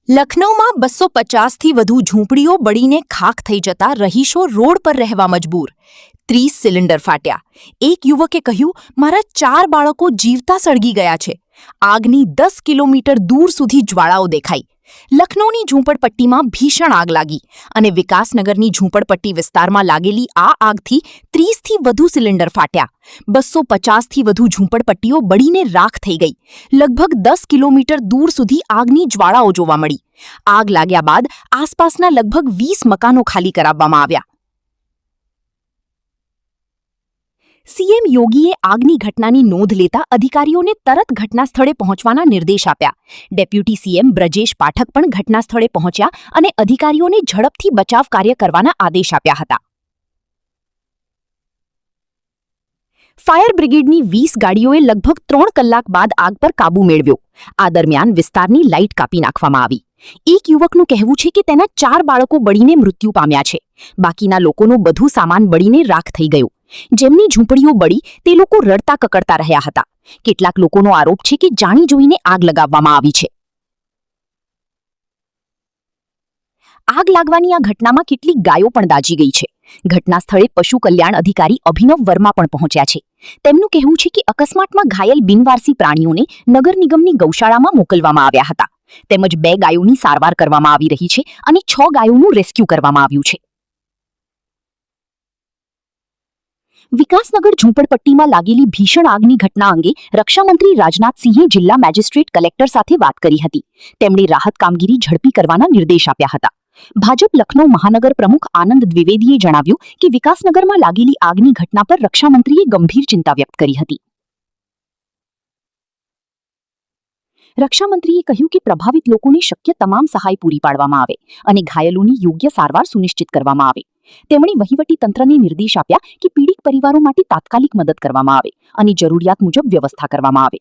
લખનૌમાં 250થી વધુ ઝૂંપડીઓ બળીને ખાખ થઈ જતા રહીશો રોડ પર રહેવા મજબૂર. 30 સિલિન્ડર ફાટ્યા. એક યુવકે કહ્યું, મારા 4 બાળકો જીવતા સળગી ગયા છે. આગની 10 કિલોમીટર દૂર સુધી જ્વાળાઓ દેખાઈ. લખનૌની ઝૂંપડપટ્ટીમાં ભીષણ આગ લાગી અને વિકાસનગરની ઝૂંપડપટ્ટી વિસ્તારમાં લાગેલી આ આગથી 30થી વધુ સિલિન્ડર ફાટ્યા. 250થી વધુ ઝૂંપડપટ્ટીઓ બળીને રાખ થઈ ગઈ. લગભગ 10 કિલોમીટર દૂર સુધી આગની જ્વાળાઓ જોવા મળી. આગ લાગ્યા બાદ આસપાસના લગભગ 20 મકાનો ખાલી કરાવવામાં આવ્યા. સીએમ યોગીએ આગની ઘટનાની નોંધ લેતા અધિકારીઓને તરત ઘટના સ્થળે પહોંચવાના નિર્દેશ આપ્યા. ડેપ્યુટી સીએમ બ્રજેશ પાઠક પણ ઘટના સ્થળે પહોંચ્યા અને અધિકારીઓને ઝડપથી બચાવ કાર્ય કરવાના આદેશ આપ્યા હતા. ફાયર બ્રિગેડની 20 ગાડીઓએ લગભગ 3 કલાક બાદ આગ પર કાબૂ મેળવ્યો. આ દરમિયાન વિસ્તારની લાઇટ કાપી નાખવામાં આવી. એક યુવકનું કહેવું છે કે તેના 4 બાળકો બળીને મૃત્યુ પામ્યા છે. બાકીના લોકોનો બધું સામાન બળીને રાખ થઈ ગયો. જેમની ઝૂંપડીઓ બળી તે લોકો રડતા કકડતા રહ્યા હતા. કેટલાક લોકોનો આરોપ છે કે જાણી જોઈને આગ લગાવવામાં આવી છે. આગ લાગવાની આ ઘટનામાં કેટલીક ગાયો પણ દાઝી ગઈ છે. ઘટના સ્થળે પશુ કલ્યાણ અધિકારી અભિનવ વર્મા પણ પહોંચ્યા છે. તેમનું કહેવું છે કે અકસ્માતમાં ઘાયલ બિનવારસી પ્રાણીઓને નગર નિગમની ગૌશાળામાં મોકલવામાં આવ્યા હતા. તેમજ 2 ગાયોની સારવાર કરવામાં આવી રહી છે અને 6 ગાયોનું રેસ્ક્યુ કરવામાં આવ્યું છે. વિકાસનગર ઝૂંપડપટ્ટીમાં લાગેલી ભીષણ આગની ઘટના અંગે રક્ષામંત્રી રાજનાથસિંહે જિલ્લા મેજિસ્ટ્રેટ કલેક્ટર સાથે વાત કરી હતી. તેમણે રાહત કામગીરી ઝડપી કરવાના નિર્દેશ આપ્યા હતા. ભાજપ લખનૌ મહાનગર પ્રમુખ આનંદ દ્વિવેદીએ જણાવ્યું કે વિકાસનગરમાં લાગેલી આગની ઘટના પર રક્ષામંત્રીએ ગંભીર ચિંતા વ્યક્ત કરી હતી. રક્ષામંત્રીએ કહ્યું કે પ્રભાવિત લોકોને શક્ય તમામ સહાય પૂરી પાડવામાં આવે અને ઘાયલોની યોગ્ય સારવાર સુનિશ્ચિત કરવામાં આવે. તેમણે વહીવટી તંત્રને નિર્દેશ આપ્યા કે પીડિત પરિવારો માટે તાત્કાલિક મદદ કરવામાં આવે અને જરૂરિયાત મુજબ વ્યવસ્થા કરવામાં આવે.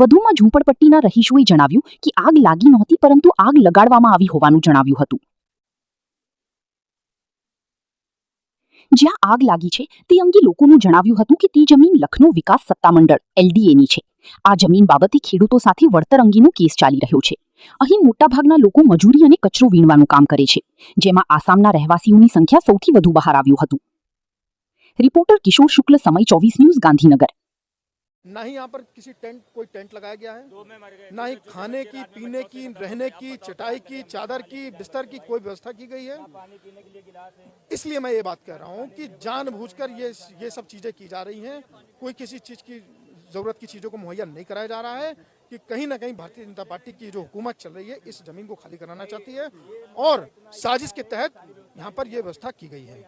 વધુમાં ઝૂંપડપટ્ટીના રહીશોએ જણાવ્યું કે આગ લાગી નહોતી પરંતુ આગ લગાડવામાં આવી હોવાનું જણાવ્યું હતું. જ્યાં આગ લાગી છે તે અંગે લોકોનું જણાવ્યું હતું કે તે જમીન લખનૌ વિકાસ સત્તામંડળ LDAની છે. આ જમીન બાબતે ખેડૂતો સાથે વળતર અંગેનો કેસ ચાલી રહ્યો છે. અહીં મોટાભાગના લોકો મજૂરી અને કચરો વીણવાનું કામ કરે છે, જેમાં આસામના રહેવાસીઓની સંખ્યા સૌથી વધુ બહાર આવ્યું હતું. રિપોર્ટર કિશોર શુક્લ, સમય 24 ન્યૂઝ, गांधीनगर. ना ही यहाँ पर कोई टेंट लगाया गया है, ना ही खाने की, पीने की, रहने की, चटाई की, चादर की, बिस्तर की कोई व्यवस्था की गई है. इसलिए मैं ये बात कह रहा हूँ कि जानबूझकर ये सब चीज़ें की जा रही हैं. कोई किसी चीज़ की ज़रूरत की चीज़ों को मुहैया नहीं कराया जा रहा है कि कहीं ना कहीं भारतीय जनता पार्टी की जो हुकूमत चल रही है इस ज़मीन को खाली कराना चाहती है और साजिश के तहत यहाँ पर ये व्यवस्था की गई है.